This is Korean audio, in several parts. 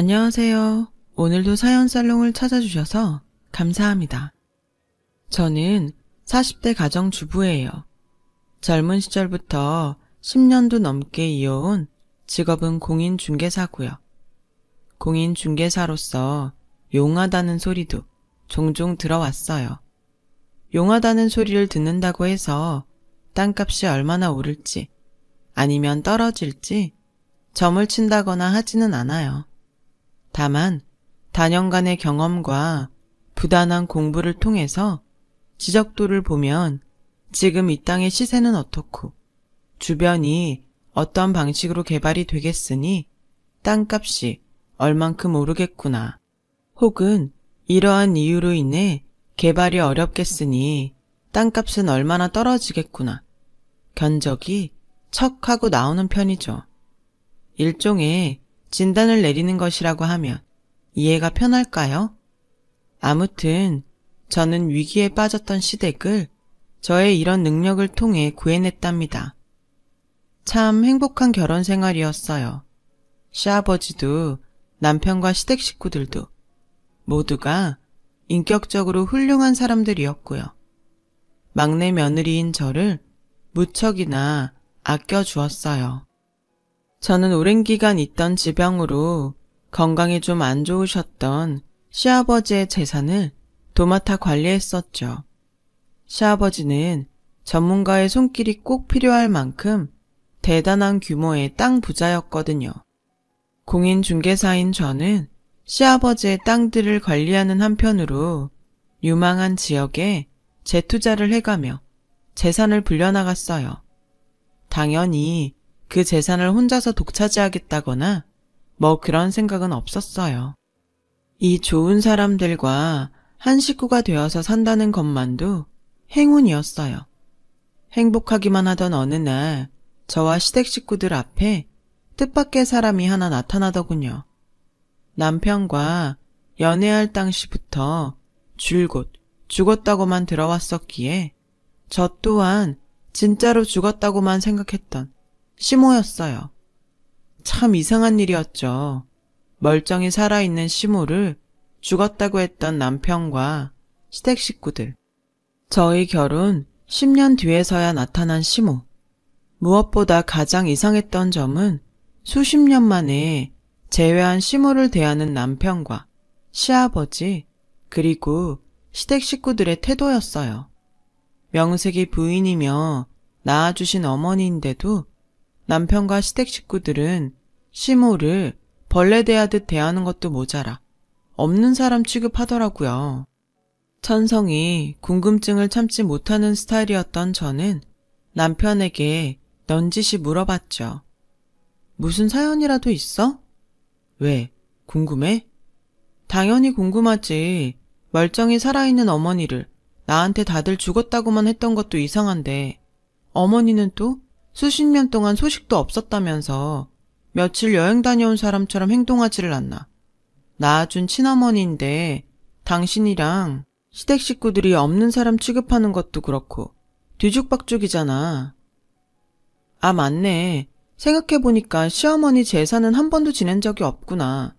안녕하세요. 오늘도 사연 살롱을 찾아주셔서 감사합니다. 저는 40대 가정주부예요. 젊은 시절부터 10년도 넘게 이어온 직업은 공인중개사고요. 공인중개사로서 용하다는 소리도 종종 들어왔어요. 용하다는 소리를 듣는다고 해서 땅값이 얼마나 오를지 아니면 떨어질지 점을 친다거나 하지는 않아요. 다만 다년간의 경험과 부단한 공부를 통해서 지적도를 보면 지금 이 땅의 시세는 어떻고 주변이 어떤 방식으로 개발이 되겠으니 땅값이 얼만큼 오르겠구나. 혹은 이러한 이유로 인해 개발이 어렵겠으니 땅값은 얼마나 떨어지겠구나. 견적이 척 하고 나오는 편이죠. 일종의 진단을 내리는 것이라고 하면 이해가 편할까요? 아무튼 저는 위기에 빠졌던 시댁을 저의 이런 능력을 통해 구해냈답니다. 참 행복한 결혼 생활이었어요. 시아버지도 남편과 시댁 식구들도 모두가 인격적으로 훌륭한 사람들이었고요. 막내 며느리인 저를 무척이나 아껴주었어요. 저는 오랜 기간 있던 지병으로 건강이 좀 안 좋으셨던 시아버지의 재산을 도맡아 관리했었죠. 시아버지는 전문가의 손길이 꼭 필요할 만큼 대단한 규모의 땅 부자였거든요. 공인중개사인 저는 시아버지의 땅들을 관리하는 한편으로 유망한 지역에 재투자를 해가며 재산을 불려나갔어요. 당연히 그 재산을 혼자서 독차지하겠다거나 뭐 그런 생각은 없었어요. 이 좋은 사람들과 한 식구가 되어서 산다는 것만도 행운이었어요. 행복하기만 하던 어느 날 저와 시댁 식구들 앞에 뜻밖의 사람이 하나 나타나더군요. 남편과 연애할 당시부터 줄곧 죽었다고만 들어왔었기에 저 또한 진짜로 죽었다고만 생각했던 시모였어요. 참 이상한 일이었죠. 멀쩡히 살아있는 시모를 죽었다고 했던 남편과 시댁 식구들. 저희 결혼 10년 뒤에서야 나타난 시모. 무엇보다 가장 이상했던 점은 수십 년 만에 재회한 시모를 대하는 남편과 시아버지 그리고 시댁 식구들의 태도였어요. 명색이 부인이며 낳아주신 어머니인데도 남편과 시댁 식구들은 시모를 벌레 대하듯 대하는 것도 모자라 없는 사람 취급하더라고요. 천성이 궁금증을 참지 못하는 스타일이었던 저는 남편에게 넌지시 물어봤죠. 무슨 사연이라도 있어? 왜? 궁금해? 당연히 궁금하지. 멀쩡히 살아있는 어머니를 나한테 다들 죽었다고만 했던 것도 이상한데 어머니는 또 수십 년 동안 소식도 없었다면서 며칠 여행 다녀온 사람처럼 행동하지를 않나. 낳아준 친어머니인데 당신이랑 시댁 식구들이 없는 사람 취급하는 것도 그렇고 뒤죽박죽이잖아. 아, 맞네. 생각해보니까 시어머니 제사는 한 번도 지낸 적이 없구나.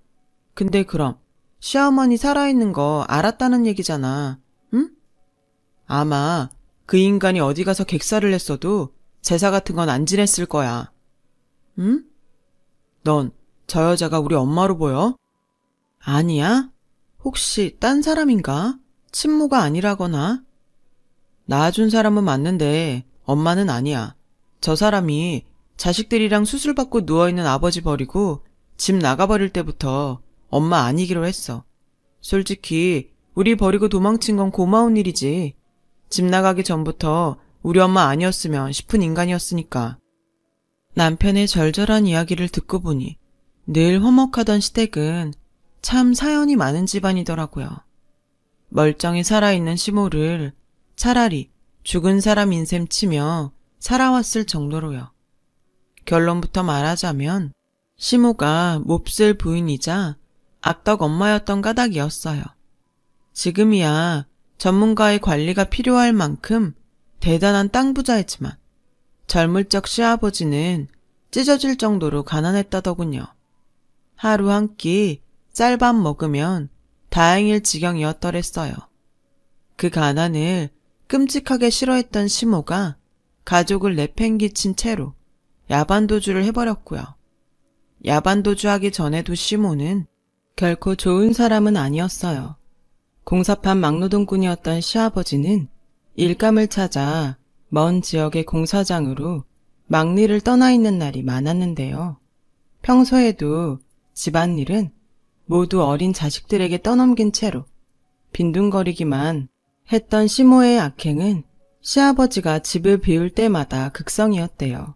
근데 그럼 시어머니 살아있는 거 알았다는 얘기잖아. 응? 아마 그 인간이 어디 가서 객사를 했어도 제사 같은 건 안 지냈을 거야. 응? 넌 저 여자가 우리 엄마로 보여? 아니야? 혹시 딴 사람인가? 친모가 아니라거나? 낳아준 사람은 맞는데 엄마는 아니야. 저 사람이 자식들이랑 수술받고 누워있는 아버지 버리고 집 나가버릴 때부터 엄마 아니기로 했어. 솔직히 우리 버리고 도망친 건 고마운 일이지. 집 나가기 전부터 우리 엄마 아니었으면 싶은 인간이었으니까. 남편의 절절한 이야기를 듣고 보니 늘 화목하던 시댁은 참 사연이 많은 집안이더라고요. 멀쩡히 살아있는 시모를 차라리 죽은 사람인 셈 치며 살아왔을 정도로요. 결론부터 말하자면 시모가 몹쓸 부인이자 악덕 엄마였던 까닭이었어요. 지금이야 전문가의 관리가 필요할 만큼 대단한 땅 부자이지만 젊을 적 시아버지는 찢어질 정도로 가난했다더군요. 하루 한 끼 쌀밥 먹으면 다행일 지경이었더랬어요. 그 가난을 끔찍하게 싫어했던 시모가 가족을 내팽개친 채로 야반도주를 해버렸고요. 야반도주하기 전에도 시모는 결코 좋은 사람은 아니었어요. 공사판 막노동꾼이었던 시아버지는 일감을 찾아 먼 지역의 공사장으로 막리를 떠나 있는 날이 많았는데요. 평소에도 집안일은 모두 어린 자식들에게 떠넘긴 채로 빈둥거리기만 했던 시모의 악행은 시아버지가 집을 비울 때마다 극성이었대요.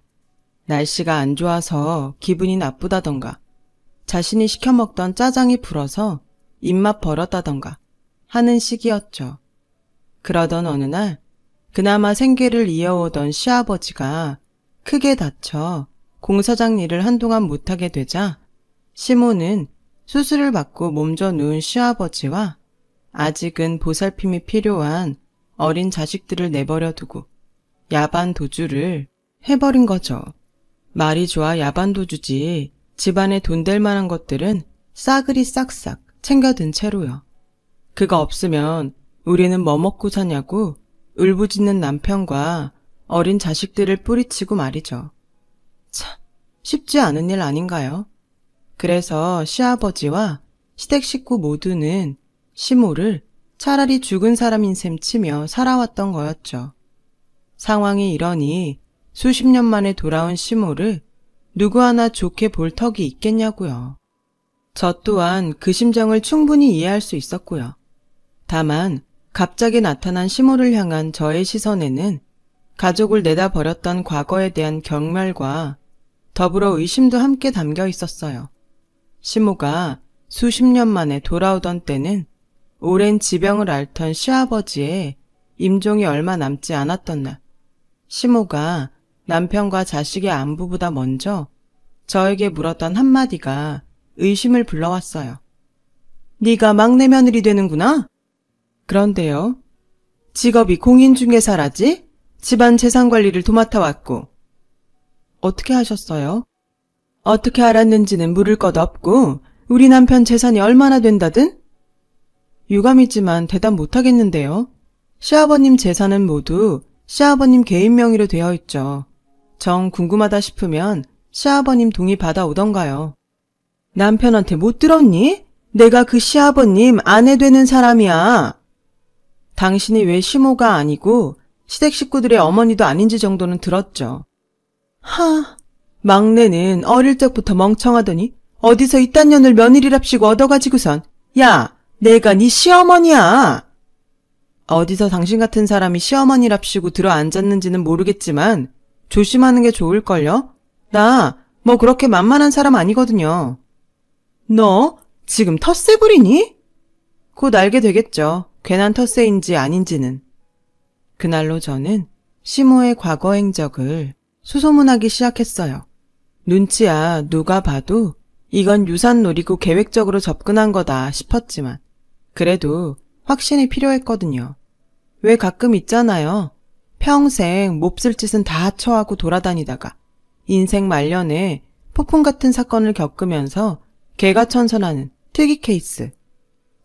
날씨가 안 좋아서 기분이 나쁘다던가, 자신이 시켜먹던 짜장이 불어서 입맛 버렸다던가 하는 시기였죠. 그러던 어느 날 그나마 생계를 이어오던 시아버지가 크게 다쳐 공사장 일을 한동안 못하게 되자 시모는 수술을 받고 몸져 누운 시아버지와 아직은 보살핌이 필요한 어린 자식들을 내버려 두고 야반 도주를 해버린 거죠. 말이 좋아 야반 도주지 집안에 돈 될 만한 것들은 싸그리 싹싹 챙겨든 채로요. 그거 없으면 우리는 뭐 먹고 사냐고 울부짖는 남편과 어린 자식들을 뿌리치고 말이죠. 참, 쉽지 않은 일 아닌가요? 그래서 시아버지와 시댁 식구 모두는 시모를 차라리 죽은 사람인 셈 치며 살아왔던 거였죠. 상황이 이러니 수십 년 만에 돌아온 시모를 누구 하나 좋게 볼 턱이 있겠냐고요. 저 또한 그 심정을 충분히 이해할 수 있었고요. 다만 갑자기 나타난 시모를 향한 저의 시선에는 가족을 내다버렸던 과거에 대한 경멸과 더불어 의심도 함께 담겨 있었어요. 시모가 수십 년 만에 돌아오던 때는 오랜 지병을 앓던 시아버지의 임종이 얼마 남지 않았던 날, 시모가 남편과 자식의 안부보다 먼저 저에게 물었던 한마디가 의심을 불러왔어요. 네가 막내 며느리 되는구나? 그런데요. 직업이 공인중개사라지? 집안 재산 관리를 도맡아 왔고. 어떻게 하셨어요? 어떻게 알았는지는 물을 것 없고 우리 남편 재산이 얼마나 된다든? 유감이지만 대답 못하겠는데요. 시아버님 재산은 모두 시아버님 개인 명의로 되어 있죠. 정 궁금하다 싶으면 시아버님 동의 받아오던가요. 남편한테 못 들었니? 내가 그 시아버님 아내 되는 사람이야. 당신이 왜 시모가 아니고 시댁 식구들의 어머니도 아닌지 정도는 들었죠. 막내는 어릴 적부터 멍청하더니 어디서 이딴 년을 며느리랍시고 얻어가지고선 야, 내가 네 시어머니야. 어디서 당신 같은 사람이 시어머니랍시고 들어앉았는지는 모르겠지만 조심하는 게 좋을걸요? 나 뭐 그렇게 만만한 사람 아니거든요. 너 지금 텃세 부리니? 곧 알게 되겠죠. 괜한 텃세인지 아닌지는. 그날로 저는 시모의 과거 행적을 수소문하기 시작했어요. 눈치야 누가 봐도 이건 유산 노리고 계획적으로 접근한 거다 싶었지만 그래도 확신이 필요했거든요. 왜 가끔 있잖아요. 평생 몹쓸 짓은 다 처하고 돌아다니다가 인생 말년에 폭풍 같은 사건을 겪으면서 개가천선하는 특이 케이스.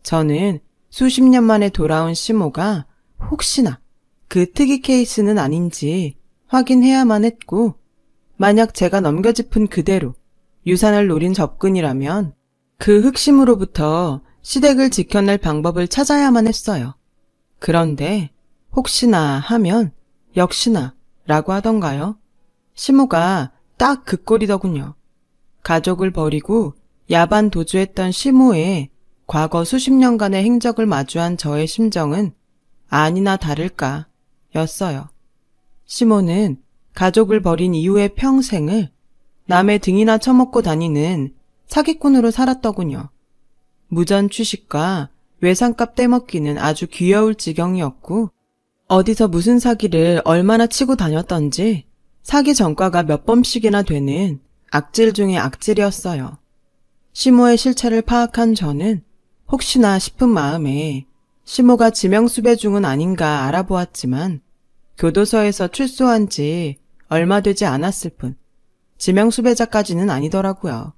저는 수십 년 만에 돌아온 시모가 혹시나 그 특이 케이스는 아닌지 확인해야만 했고 만약 제가 넘겨짚은 그대로 유산을 노린 접근이라면 그 흑심으로부터 시댁을 지켜낼 방법을 찾아야만 했어요. 그런데 혹시나 하면 역시나 라고 하던가요? 시모가 딱 그 꼴이더군요. 가족을 버리고 야반 도주했던 시모의 과거 수십 년간의 행적을 마주한 저의 심정은 아니나 다를까 였어요. 시모는 가족을 버린 이후의 평생을 남의 등이나 처먹고 다니는 사기꾼으로 살았더군요. 무전 취식과 외상값 떼먹기는 아주 귀여울 지경이었고 어디서 무슨 사기를 얼마나 치고 다녔던지 사기 전과가 몇 번씩이나 되는 악질 중의 악질이었어요. 시모의 실체를 파악한 저는 혹시나 싶은 마음에 시모가 지명수배 중은 아닌가 알아보았지만 교도소에서 출소한 지 얼마 되지 않았을 뿐 지명수배자까지는 아니더라고요.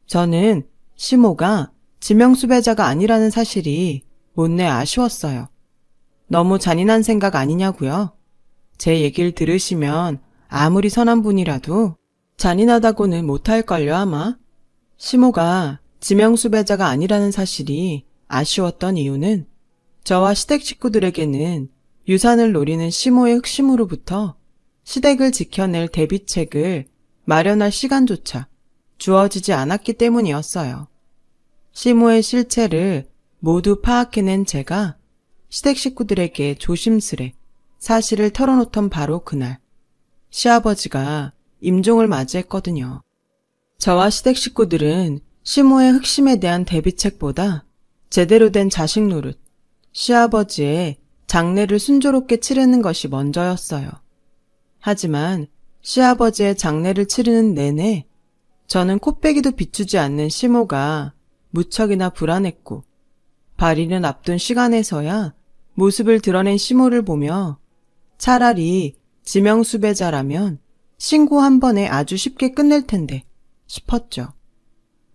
저는 시모가 지명수배자가 아니라는 사실이 못내 아쉬웠어요. 너무 잔인한 생각 아니냐고요? 제 얘기를 들으시면 아무리 선한 분이라도 잔인하다고는 못할걸요 아마. 시모가 지명수배자가 아니라는 사실이 아쉬웠던 이유는 저와 시댁 식구들에게는 유산을 노리는 시모의 흑심으로부터 시댁을 지켜낼 대비책을 마련할 시간조차 주어지지 않았기 때문이었어요. 시모의 실체를 모두 파악해낸 제가 시댁 식구들에게 조심스레 사실을 털어놓던 바로 그날, 시아버지가 임종을 맞이했거든요. 저와 시댁 식구들은 시모의 흑심에 대한 대비책보다 제대로 된 자식 노릇, 시아버지의 장례를 순조롭게 치르는 것이 먼저였어요. 하지만 시아버지의 장례를 치르는 내내 저는 코빼기도 비추지 않는 시모가 무척이나 불안했고 발인을 앞둔 시간에서야 모습을 드러낸 시모를 보며 차라리 지명수배자라면 신고 한 번에 아주 쉽게 끝낼 텐데 싶었죠.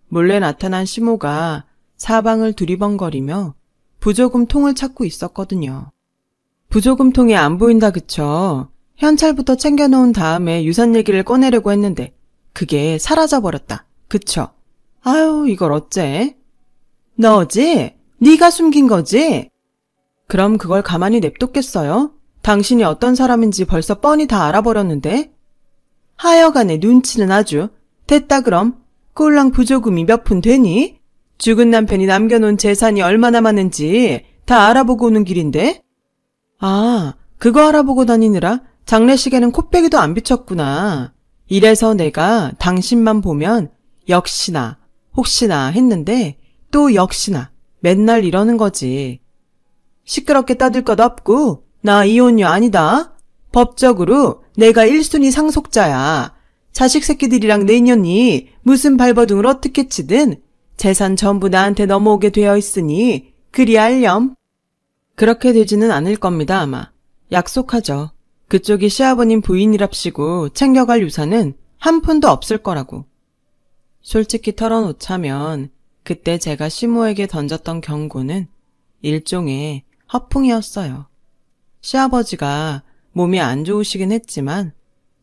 몰래 나타난 시모가 사방을 두리번거리며 부조금 통을 찾고 있었거든요. 부조금 통이 안 보인다 그쵸? 현찰부터 챙겨놓은 다음에 유산 얘기를 꺼내려고 했는데 그게 사라져버렸다. 그쵸? 아유 이걸 어째? 너지? 네가 숨긴 거지? 그럼 그걸 가만히 냅뒀겠어요? 당신이 어떤 사람인지 벌써 뻔히 다 알아버렸는데? 하여간에 눈치는 아주. 됐다 그럼. 꼴랑 부조금이 몇 푼 되니? 죽은 남편이 남겨놓은 재산이 얼마나 많은지 다 알아보고 오는 길인데? 아, 그거 알아보고 다니느라 장례식에는 코빼기도 안 비쳤구나. 이래서 내가 당신만 보면 역시나 혹시나 했는데 또 역시나 맨날 이러는 거지. 시끄럽게 떠들 것 없고 나 이혼녀 아니다. 법적으로 내가 1순위 상속자야. 자식 새끼들이랑 내년이 무슨 발버둥을 어떻게 치든 재산 전부 나한테 넘어오게 되어 있으니 그리 알렴. 그렇게 되지는 않을 겁니다 아마. 약속하죠. 그쪽이 시아버님 부인이랍시고 챙겨갈 유산은 한 푼도 없을 거라고. 솔직히 털어놓자면 그때 제가 시모에게 던졌던 경고는 일종의 허풍이었어요. 시아버지가 몸이 안 좋으시긴 했지만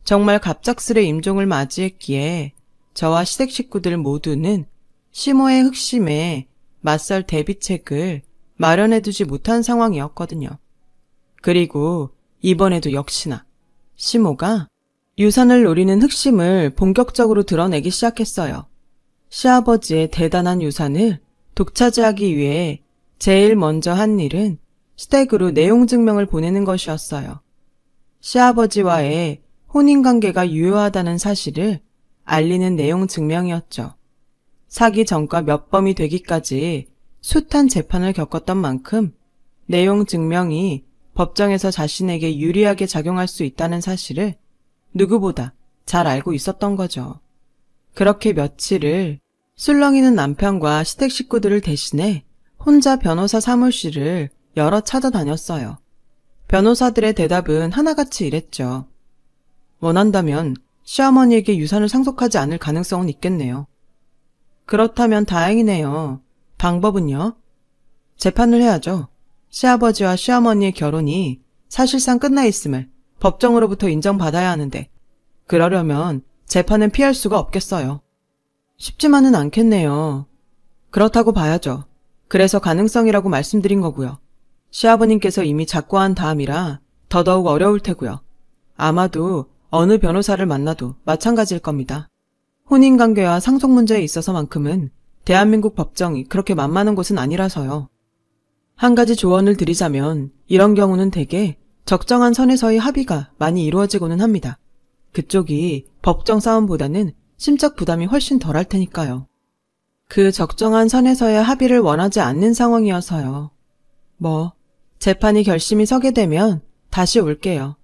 정말 갑작스레 임종을 맞이했기에 저와 시댁 식구들 모두는 시모의 흑심에 맞설 대비책을 마련해두지 못한 상황이었거든요. 그리고 이번에도 역시나 시모가 유산을 노리는 흑심을 본격적으로 드러내기 시작했어요. 시아버지의 대단한 유산을 독차지하기 위해 제일 먼저 한 일은 시댁으로 내용 증명을 보내는 것이었어요. 시아버지와의 혼인관계가 유효하다는 사실을 알리는 내용 증명이었죠. 사기 전과 몇 범이 되기까지 숱한 재판을 겪었던 만큼 내용 증명이 법정에서 자신에게 유리하게 작용할 수 있다는 사실을 누구보다 잘 알고 있었던 거죠. 그렇게 며칠을 술렁이는 남편과 시댁 식구들을 대신해 혼자 변호사 사무실을 여러 찾아다녔어요. 변호사들의 대답은 하나같이 이랬죠. 원한다면 시어머니에게 유산을 상속하지 않을 가능성은 있겠네요. 그렇다면 다행이네요. 방법은요? 재판을 해야죠. 시아버지와 시어머니의 결혼이 사실상 끝나 있음을 법정으로부터 인정받아야 하는데 그러려면 재판은 피할 수가 없겠어요. 쉽지만은 않겠네요. 그렇다고 봐야죠. 그래서 가능성이라고 말씀드린 거고요. 시아버님께서 이미 작고한 다음이라 더더욱 어려울 테고요. 아마도 어느 변호사를 만나도 마찬가지일 겁니다. 혼인관계와 상속 문제에 있어서만큼은 대한민국 법정이 그렇게 만만한 곳은 아니라서요. 한 가지 조언을 드리자면 이런 경우는 대개 적정한 선에서의 합의가 많이 이루어지고는 합니다. 그쪽이 법정 싸움보다는 심적 부담이 훨씬 덜할 테니까요. 그 적정한 선에서의 합의를 원하지 않는 상황이어서요. 재판이 결심이 서게 되면 다시 올게요.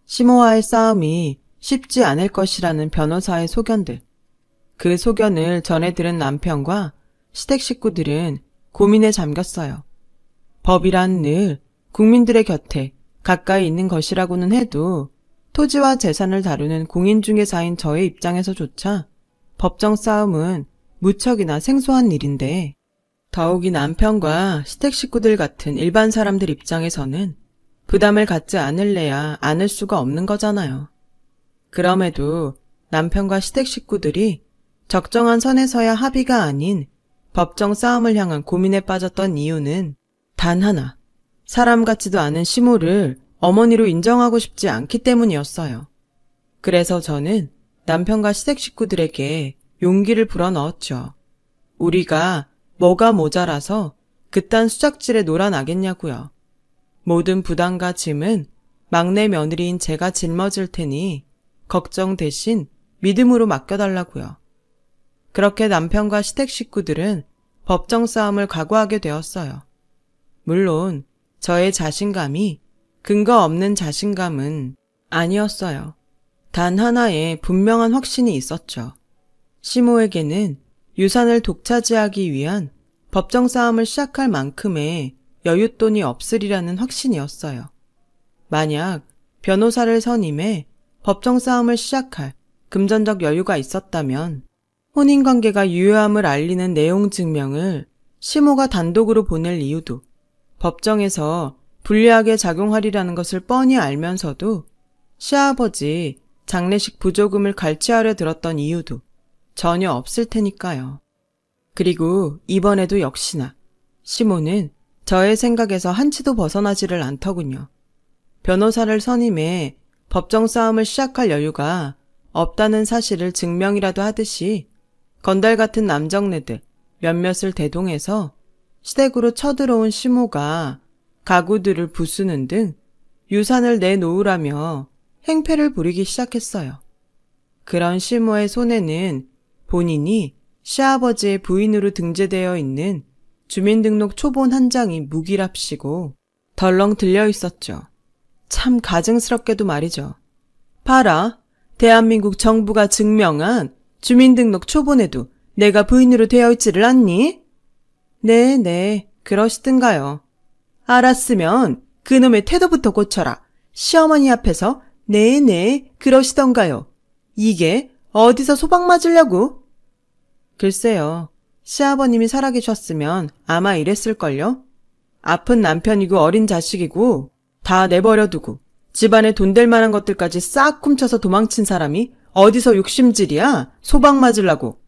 시모와의 싸움이 쉽지 않을 것이라는 변호사의 소견들. 그 소견을 전해 들은 남편과 시댁 식구들은 고민에 잠겼어요. 법이란 늘 국민들의 곁에 가까이 있는 것이라고는 해도 토지와 재산을 다루는 공인중개사인 저의 입장에서조차 법정 싸움은 무척이나 생소한 일인데 더욱이 남편과 시댁 식구들 같은 일반 사람들 입장에서는 부담을 갖지 않을래야 않을 수가 없는 거잖아요. 그럼에도 남편과 시댁 식구들이 적정한 선에서야 합의가 아닌 법정 싸움을 향한 고민에 빠졌던 이유는 단 하나, 사람 같지도 않은 시모를 어머니로 인정하고 싶지 않기 때문이었어요. 그래서 저는 남편과 시댁 식구들에게 용기를 불어넣었죠. 우리가 뭐가 모자라서 그딴 수작질에 놀아나겠냐고요. 모든 부담과 짐은 막내 며느리인 제가 짊어질 테니 걱정 대신 믿음으로 맡겨달라고요. 그렇게 남편과 시댁 식구들은 법정 싸움을 각오하게 되었어요. 물론 저의 자신감이 근거 없는 자신감은 아니었어요. 단 하나의 분명한 확신이 있었죠. 시모에게는 유산을 독차지하기 위한 법정 싸움을 시작할 만큼의 여윳돈이 없으리라는 확신이었어요. 만약 변호사를 선임해 법정 싸움을 시작할 금전적 여유가 있었다면 혼인관계가 유효함을 알리는 내용 증명을 시모가 단독으로 보낼 이유도, 법정에서 불리하게 작용하리라는 것을 뻔히 알면서도 시아버지 장례식 부조금을 갈취하려 들었던 이유도 전혀 없을 테니까요. 그리고 이번에도 역시나 시모는 저의 생각에서 한치도 벗어나지를 않더군요. 변호사를 선임해 법정 싸움을 시작할 여유가 없다는 사실을 증명이라도 하듯이 건달 같은 남정네들 몇몇을 대동해서 시댁으로 쳐들어온 시모가 가구들을 부수는 등 유산을 내놓으라며 행패를 부리기 시작했어요. 그런 시모의 손에는 본인이 시아버지의 부인으로 등재되어 있는 주민등록 초본 한 장이 무기랍시고 덜렁 들려 있었죠. 참 가증스럽게도 말이죠. 봐라, 대한민국 정부가 증명한 주민등록 초본에도 내가 부인으로 되어 있지를 않니? 네, 그러시든가요. 알았으면 그놈의 태도부터 고쳐라. 시어머니 앞에서 네, 그러시던가요. 이게 어디서 소방 맞으려고? 글쎄요, 시아버님이 살아계셨으면 아마 이랬을걸요? 아픈 남편이고 어린 자식이고 다 내버려두고 집안에 돈 될 만한 것들까지 싹 훔쳐서 도망친 사람이 어디서 욕심질이야? 소방 맞으려고.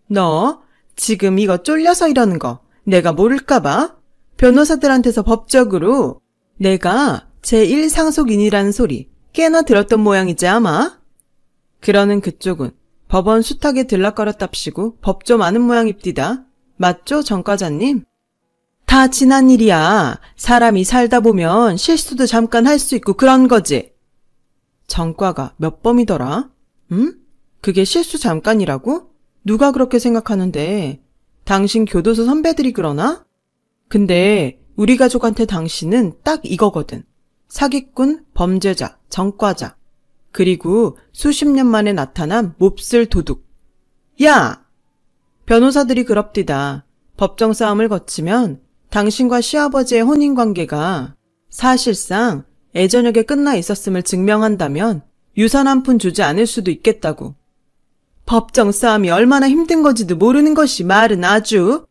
너 지금 이거 쫄려서 이러는 거 내가 모를까봐? 변호사들한테서 법적으로 내가 제1상속인이라는 소리 꽤나 들었던 모양이지 아마? 그러는 그쪽은 법원 수탁에 들락거렸답시고 법 좀 아는 모양입디다. 맞죠, 정과자님? 다 지난 일이야. 사람이 살다 보면 실수도 잠깐 할 수 있고 그런 거지. 정과가 몇 범이더라? 그게 실수 잠깐이라고? 누가 그렇게 생각하는데? 당신 교도소 선배들이 그러나? 근데 우리 가족한테 당신은 딱 이거거든. 사기꾼, 범죄자, 정과자. 그리고 수십 년 만에 나타난 몹쓸 도둑. 야! 변호사들이 그럽디다. 법정 싸움을 거치면 당신과 시아버지의 혼인관계가 사실상 애저녁에 끝나 있었음을 증명한다면 유산 한 푼 주지 않을 수도 있겠다고. 법정 싸움이 얼마나 힘든 건지도 모르는 것이 말은 아주.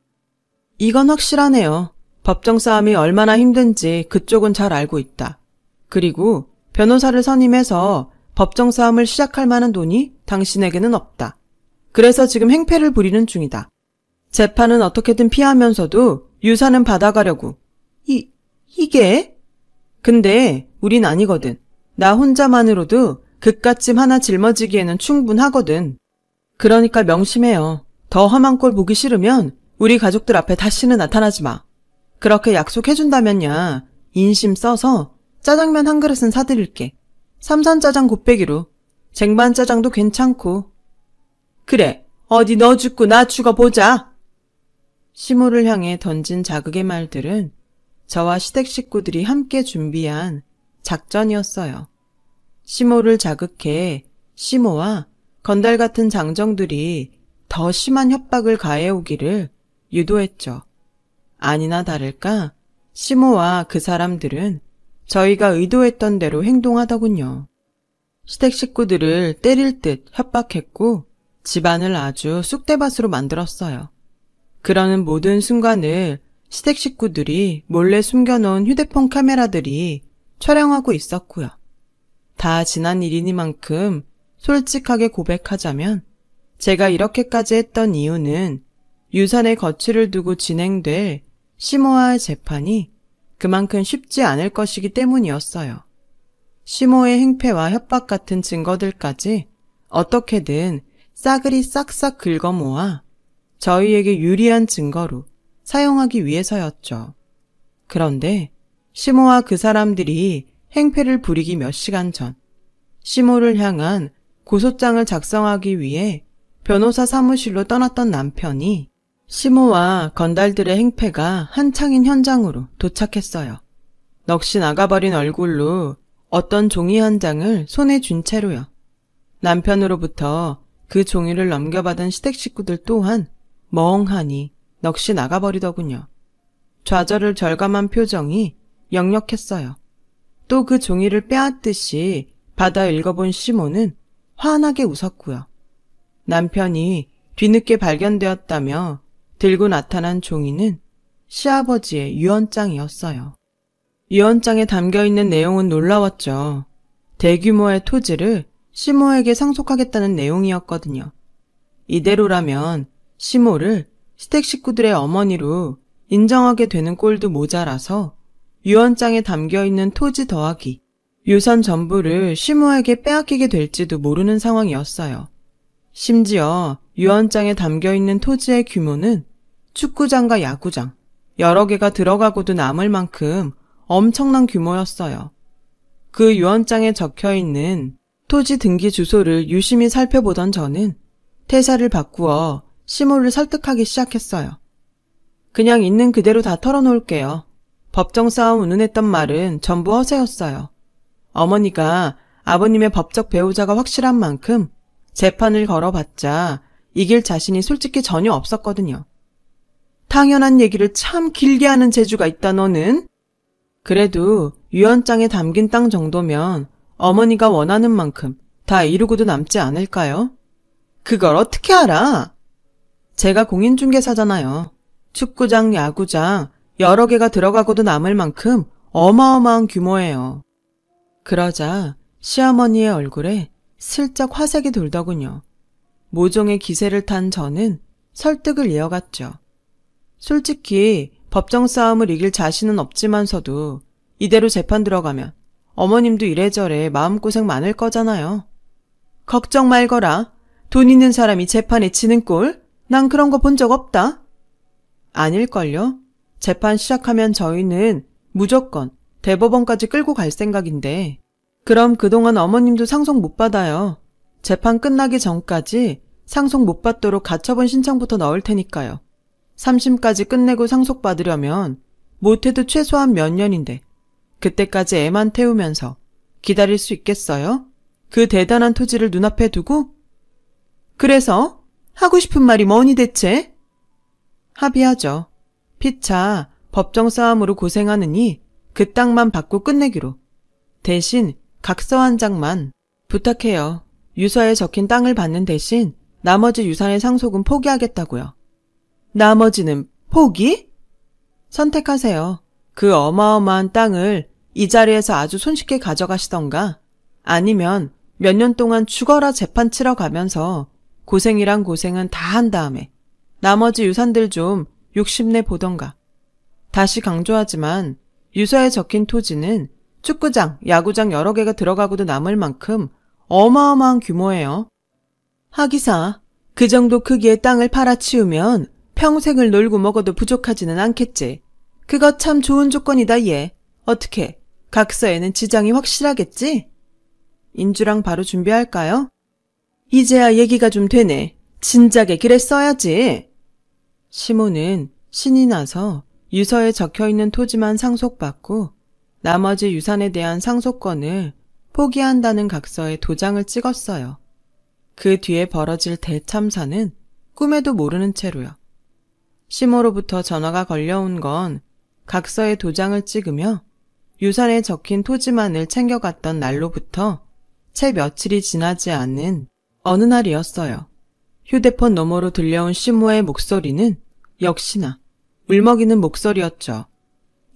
이건 확실하네요. 법정 싸움이 얼마나 힘든지 그쪽은 잘 알고 있다. 그리고 변호사를 선임해서 법정 싸움을 시작할 만한 돈이 당신에게는 없다. 그래서 지금 행패를 부리는 중이다. 재판은 어떻게든 피하면서도 유산은 받아가려고. 이게? 근데 우린 아니거든. 나 혼자만으로도 그깟짐 하나 짊어지기에는 충분하거든. 그러니까 명심해요. 더 험한 꼴 보기 싫으면 우리 가족들 앞에 다시는 나타나지 마. 그렇게 약속해준다면야 인심 써서 짜장면 한 그릇은 사드릴게. 삼선짜장 곱빼기로. 쟁반짜장도 괜찮고. 그래, 어디 너 죽고 나 죽어보자. 시모를 향해 던진 자극의 말들은 저와 시댁 식구들이 함께 준비한 작전이었어요. 시모를 자극해 시모와 건달 같은 장정들이 더 심한 협박을 가해오기를 유도했죠. 아니나 다를까 시모와 그 사람들은 저희가 의도했던 대로 행동하더군요. 시댁 식구들을 때릴 듯 협박했고 집안을 아주 쑥대밭으로 만들었어요. 그러는 모든 순간을 시댁 식구들이 몰래 숨겨놓은 휴대폰 카메라들이 촬영하고 있었고요. 다 지난 일이니만큼 솔직하게 고백하자면 제가 이렇게까지 했던 이유는 유산의 거취를 두고 진행될 시모와의 재판이 그만큼 쉽지 않을 것이기 때문이었어요. 시모의 행패와 협박 같은 증거들까지 어떻게든 싸그리 싹싹 긁어 모아 저희에게 유리한 증거로 사용하기 위해서였죠. 그런데 시모와 그 사람들이 행패를 부리기 몇 시간 전 시모를 향한 고소장을 작성하기 위해 변호사 사무실로 떠났던 남편이 시모와 건달들의 행패가 한창인 현장으로 도착했어요. 넋이 나가버린 얼굴로 어떤 종이 한 장을 손에 쥔 채로요. 남편으로부터 그 종이를 넘겨받은 시댁 식구들 또한 멍하니 넋이 나가버리더군요. 좌절을 절감한 표정이 역력했어요. 또 그 종이를 빼앗듯이 받아 읽어본 시모는 환하게 웃었고요. 남편이 뒤늦게 발견되었다며 들고 나타난 종이는 시아버지의 유언장이었어요. 유언장에 담겨있는 내용은 놀라웠죠. 대규모의 토지를 시모에게 상속하겠다는 내용이었거든요. 이대로라면 시모를 시댁 식구들의 어머니로 인정하게 되는 꼴도 모자라서 유언장에 담겨있는 토지 더하기 유산 전부를 시모에게 빼앗기게 될지도 모르는 상황이었어요. 심지어 유언장에 담겨있는 토지의 규모는 축구장과 야구장, 여러 개가 들어가고도 남을 만큼 엄청난 규모였어요. 그 유언장에 적혀있는 토지 등기 주소를 유심히 살펴보던 저는 태사를 바꾸어 시모를 설득하기 시작했어요. 그냥 있는 그대로 다 털어놓을게요. 법정 싸움 운운했던 말은 전부 허세였어요. 어머니가 아버님의 법적 배우자가 확실한 만큼 재판을 걸어봤자 이길 자신이 솔직히 전혀 없었거든요. 당연한 얘기를 참 길게 하는 재주가 있다 너는? 그래도 유언장에 담긴 땅 정도면 어머니가 원하는 만큼 다 이루고도 남지 않을까요? 그걸 어떻게 알아? 제가 공인중개사잖아요. 축구장, 야구장 여러 개가 들어가고도 남을 만큼 어마어마한 규모예요. 그러자 시어머니의 얼굴에 슬쩍 화색이 돌더군요. 모종의 기세를 탄 저는 설득을 이어갔죠. 솔직히 법정 싸움을 이길 자신은 없지만서도 이대로 재판 들어가면 어머님도 이래저래 마음고생 많을 거잖아요. 걱정 말거라. 돈 있는 사람이 재판에 지는 꼴? 난 그런 거 본 적 없다. 아닐걸요? 재판 시작하면 저희는 무조건 대법원까지 끌고 갈 생각인데 그럼 그동안 어머님도 상속 못 받아요. 재판 끝나기 전까지 상속 못 받도록 가처분 신청부터 넣을 테니까요. 3심까지 끝내고 상속받으려면 못해도 최소한 몇 년인데 그때까지 애만 태우면서 기다릴 수 있겠어요? 그 대단한 토지를 눈앞에 두고? 그래서 하고 싶은 말이 뭐니 대체? 합의하죠. 피차 법정 싸움으로 고생하느니 그 땅만 받고 끝내기로. 대신 각서 한 장만 부탁해요. 유서에 적힌 땅을 받는 대신 나머지 유산의 상속은 포기하겠다고요. 나머지는 포기? 선택하세요. 그 어마어마한 땅을 이 자리에서 아주 손쉽게 가져가시던가 아니면 몇 년 동안 죽어라 재판 치러 가면서 고생이란 고생은 다 한 다음에 나머지 유산들 좀 욕심내 보던가. 다시 강조하지만 유서에 적힌 토지는 축구장, 야구장 여러 개가 들어가고도 남을 만큼 어마어마한 규모예요. 하기사 그 정도 크기의 땅을 팔아치우면 평생을 놀고 먹어도 부족하지는 않겠지. 그거 참 좋은 조건이다 얘. 어떻게 각서에는 지장이 확실하겠지? 인주랑 바로 준비할까요? 이제야 얘기가 좀 되네. 진작에 그래 써야지. 시모는 신이 나서 유서에 적혀있는 토지만 상속받고 나머지 유산에 대한 상속권을 포기한다는 각서에 도장을 찍었어요. 그 뒤에 벌어질 대참사는 꿈에도 모르는 채로요. 시모로부터 전화가 걸려온 건 각서에 도장을 찍으며 유산에 적힌 토지만을 챙겨갔던 날로부터 채 며칠이 지나지 않은 어느 날이었어요. 휴대폰 너머로 들려온 시모의 목소리는 역시나 울먹이는 목소리였죠.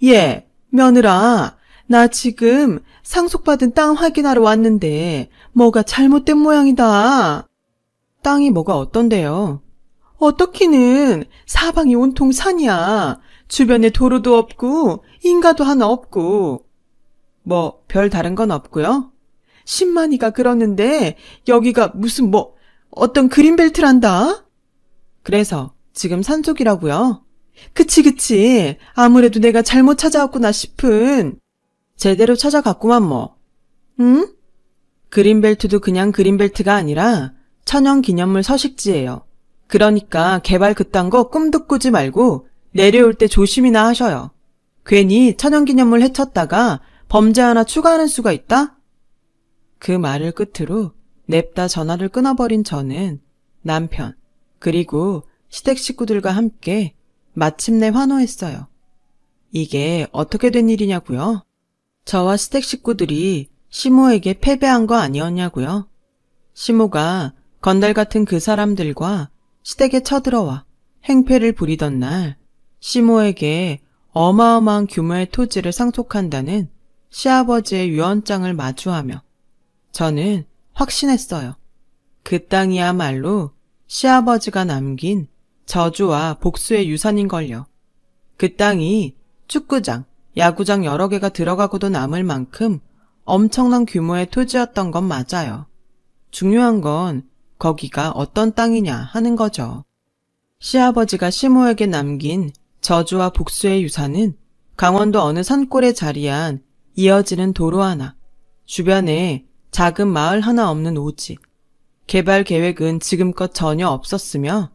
예, 며느라, 나 지금 상속받은 땅 확인하러 왔는데 뭐가 잘못된 모양이다. 땅이 뭐가 어떤데요? 어떻기는 사방이 온통 산이야. 주변에 도로도 없고 인가도 하나 없고. 뭐 별 다른 건 없고요? 신만이가 그러는데 여기가 무슨 어떤 그린벨트란다? 그래서 지금 산속이라고요? 그치. 아무래도 내가 잘못 찾아왔구나 싶은. 제대로 찾아갔구만 뭐. 응? 그린벨트도 그냥 그린벨트가 아니라 천연기념물 서식지예요. 그러니까 개발 그딴 거 꿈도 꾸지 말고 내려올 때 조심이나 하셔요. 괜히 천연기념물 해쳤다가 범죄 하나 추가하는 수가 있다? 그 말을 끝으로 냅다 전화를 끊어버린 저는 남편 그리고 시댁 식구들과 함께 마침내 환호했어요. 이게 어떻게 된 일이냐고요? 저와 시댁 식구들이 시모에게 패배한 거 아니었냐고요? 시모가 건달 같은 그 사람들과 시댁에 쳐들어와 행패를 부리던 날 시모에게 어마어마한 규모의 토지를 상속한다는 시아버지의 유언장을 마주하며 저는 확신했어요. 그 땅이야말로 시아버지가 남긴 저주와 복수의 유산인걸요. 그 땅이 축구장, 야구장 여러 개가 들어가고도 남을 만큼 엄청난 규모의 토지였던 건 맞아요. 중요한 건 거기가 어떤 땅이냐 하는 거죠. 시아버지가 시모에게 남긴 저주와 복수의 유산은 강원도 어느 산골에 자리한 이어지는 도로 하나, 주변에 작은 마을 하나 없는 오지. 개발 계획은 지금껏 전혀 없었으며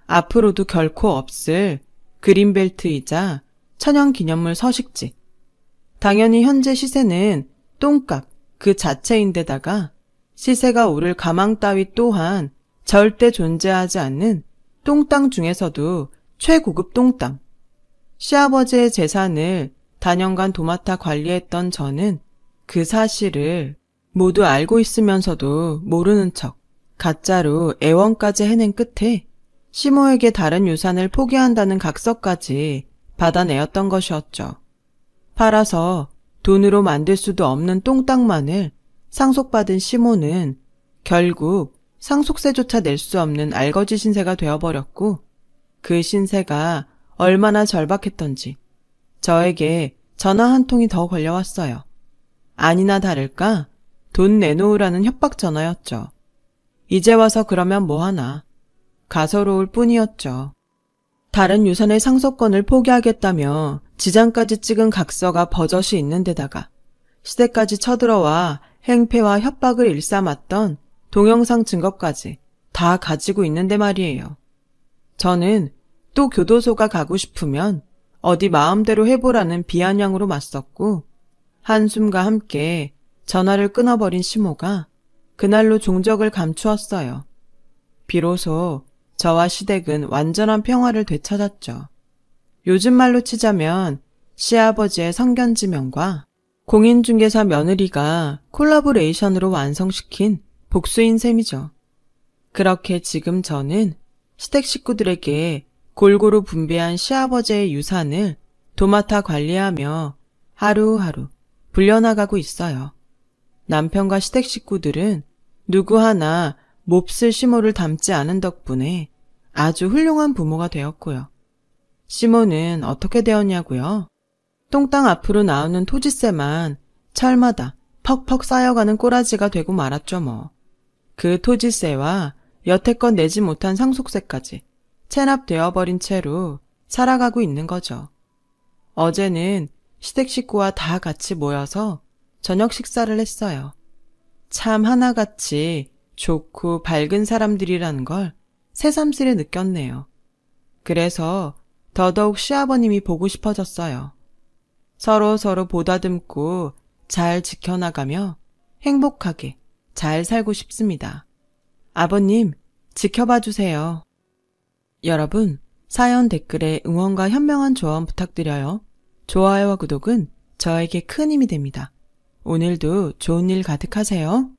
앞으로도 결코 없을 그린벨트이자 천연기념물 서식지. 당연히 현재 시세는 똥값 그 자체인데다가 시세가 오를 가망 따위 또한 절대 존재하지 않는 똥땅 중에서도 최고급 똥땅. 시아버지의 재산을 다년간 도맡아 관리했던 저는 그 사실을 모두 알고 있으면서도 모르는 척 가짜로 애원까지 해낸 끝에 시모에게 다른 유산을 포기한다는 각서까지 받아내었던 것이었죠. 팔아서 돈으로 만들 수도 없는 똥땅만을 상속받은 시모는 결국 상속세조차 낼 수 없는 알거지 신세가 되어버렸고 그 신세가 얼마나 절박했던지 저에게 전화 한 통이 더 걸려왔어요. 아니나 다를까 돈 내놓으라는 협박 전화였죠. 이제 와서 그러면 뭐하나. 가소로울 뿐이었죠. 다른 유산의 상속권을 포기하겠다며 지장까지 찍은 각서가 버젓이 있는 데다가 시댁까지 쳐들어와 행패와 협박을 일삼았던 동영상 증거까지 다 가지고 있는데 말이에요. 저는 또 교도소가 가고 싶으면 어디 마음대로 해보라는 비아냥으로 맞섰고 한숨과 함께 전화를 끊어버린 시모가 그날로 종적을 감추었어요. 비로소 저와 시댁은 완전한 평화를 되찾았죠. 요즘 말로 치자면 시아버지의 성견지명과 공인중개사 며느리가 콜라보레이션으로 완성시킨 복수인 셈이죠. 그렇게 지금 저는 시댁 식구들에게 골고루 분배한 시아버지의 유산을 도맡아 관리하며 하루하루 불려나가고 있어요. 남편과 시댁 식구들은 누구 하나 몹쓸 시모를 닮지 않은 덕분에 아주 훌륭한 부모가 되었고요. 시모는 어떻게 되었냐고요? 똥땅 앞으로 나오는 토지세만 철마다 퍽퍽 쌓여가는 꼬라지가 되고 말았죠 뭐. 그 토지세와 여태껏 내지 못한 상속세까지 체납되어버린 채로 살아가고 있는 거죠. 어제는 시댁 식구와 다 같이 모여서 저녁 식사를 했어요. 참 하나같이 좋고 밝은 사람들이라는 걸 새삼스레 느꼈네요. 그래서 더더욱 시아버님이 보고 싶어졌어요. 서로 보다듬고 잘 지켜나가며 행복하게 잘 살고 싶습니다. 아버님, 지켜봐 주세요. 여러분, 사연 댓글에 응원과 현명한 조언 부탁드려요. 좋아요와 구독은 저에게 큰 힘이 됩니다. 오늘도 좋은 일 가득하세요.